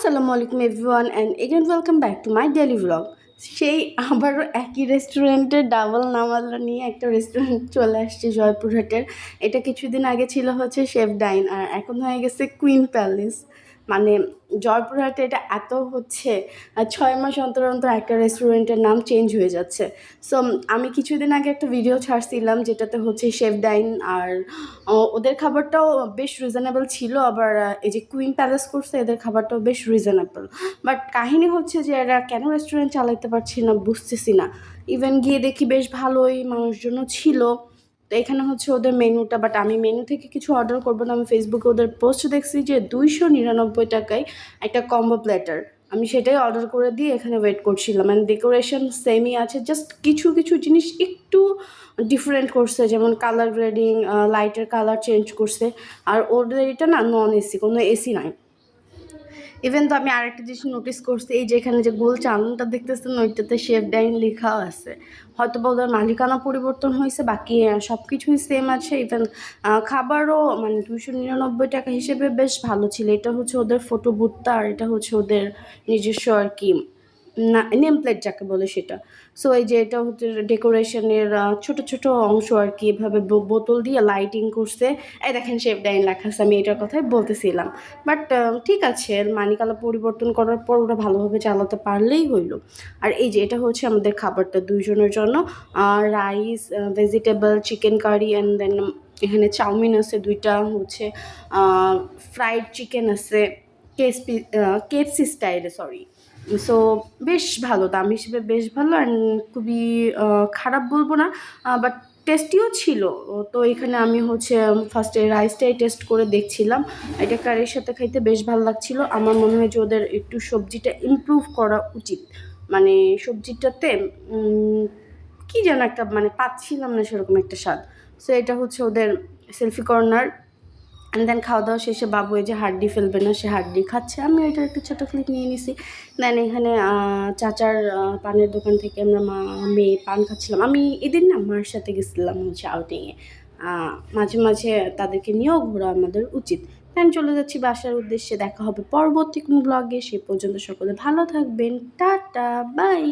আসসালামু আলাইকুম everyone and again welcome back to my daily vlog. সেই আবারও একই রেস্টুরেন্টের ডাবল নামালা নিয়ে একটা রেস্টুরেন্ট চলে আসছে জয়পুরহাটের। এটা কিছুদিন আগে ছিল হচ্ছে শেফ ডাইন, আর এখন হয়ে গেছে কুইন প্যালেস। মানে জয়পুরহাটে এটা এত হচ্ছে 6 মাস অন্তর অন্তর একটা রেস্টুরেন্টের নাম চেঞ্জ হয়ে যাচ্ছে। সো আমি কিছুদিন আগে একটা ভিডিও ছাড়ছিলাম যেটাতে হচ্ছে শেফ ডাইন, আর ওদের খাবারটাও বেশ রিজনেবল ছিল। আবার এই যে কুইন প্যালেস করছে এদের খাবারটাও বেশ রিজনেবল। বাট কাহিনী হচ্ছে যে এরা কেন রেস্টুরেন্ট চালাতে পারছি না বুঝতেছি না। ইভেন গিয়ে দেখি বেশ ভালোই মানুষজনও ছিল। তো এখানে হচ্ছে ওদের মেনুটা, বাট আমি মেনু থেকে কিছু অর্ডার করবো না। আমি ফেসবুকে ওদের পোস্ট দেখছি যে 299 টাকায় একটা কম্বো প্ল্যাটার। আমি সেটাই অর্ডার করে দিয়ে এখানে ওয়েট করছিলাম। অ্যান্ড ডেকোরেশন সেমই আছে, জাস্ট কিছু কিছু জিনিস একটু ডিফারেন্ট করছে, যেমন কালার গ্রেডিং, লাইটের কালার চেঞ্জ করছে। আর ওদের এটা না নন এসি, কোনো এসি নাই। ইভেন তো আমি আরেকটা জিনিস নোটিস করছি, এই যে এখানে যে গোল চাউনটা দেখতেছেন ওইটাতে শেফ ডাইন লেখাও আছে। হয়তো বা ওদের মালিকানা পরিবর্তন হয়েছে, বাকি সব কিছুই সেম আছে। ইভেন খাবারও মানে 299 টাকা হিসেবে বেশ ভালো ছিল। এটা হচ্ছে ওদের ফটো বুথটা, আর এটা হচ্ছে ওদের নিজস্ব আর কি না নেম প্লেট যাকে বলে সেটা। সো এই যে এটা হচ্ছে ডেকোরেশনের ছোট ছোট অংশ আর কি, এভাবে বোতল দিয়ে লাইটিং করছে। এই দেখেন শেফ ডাইন লেখা আছে, আমি এটার কথাই বলতেছিলাম। বাট ঠিক আছে, মানিকালা পরিবর্তন করার পর ওরা ভালোভাবে চালাতে পারলেই হইলো। আর এই যে এটা হচ্ছে আমাদের খাবারটা দুইজনের জন্য, rice, vegetable, chicken curry, and then এখানে চাউমিন আছে দুইটা, হচ্ছে ফ্রাইড চিকেন আছে, কেএসপি কেএফসি স্টাইলে, সরি। সো বেশ ভালো, দাম হিসেবে বেশ ভালো। অ্যান্ড খুবই খারাপ বলবো না, বাট টেস্টিও ছিল। তো এখানে আমি হচ্ছে ফার্স্টে রাইসটাই টেস্ট করে দেখছিলাম। এটা কারির সাথে খাইতে বেশ ভালো লাগছিল। আমার মনে হয় যে ওদের একটু সবজিটা ইমপ্রুভ করা উচিত। মানে সবজিটাতে কী যেন একটা মানে পাচ্ছিলাম না সেরকম একটা স্বাদ। সো এটা হচ্ছে ওদের সেলফি কর্নার। অ্যান্ড দেন খাওয়া দাওয়া শেষে বাবু এই যে হাড্ডি ফেলবে না, সে হাড্ডি খাচ্ছে। আমি এটার একটা ছোটো ক্লিপ নিয়ে নিছি। দেন এখানে চাচার পানের দোকান থেকে আমরা মা মেয়ে পান খাচ্ছিলাম। আমি এদিন না মার সাথে গেছিলাম হচ্ছে আউটিংয়ে। মাঝে মাঝে তাদেরকে নিয়েও ঘোরা আমাদের উচিত। দেন চলে যাচ্ছি বাসার উদ্দেশ্যে। দেখা হবে পরবর্তী কোনো ব্লগে। সে পর্যন্ত সকলে ভালো থাকবেন। Tata, by.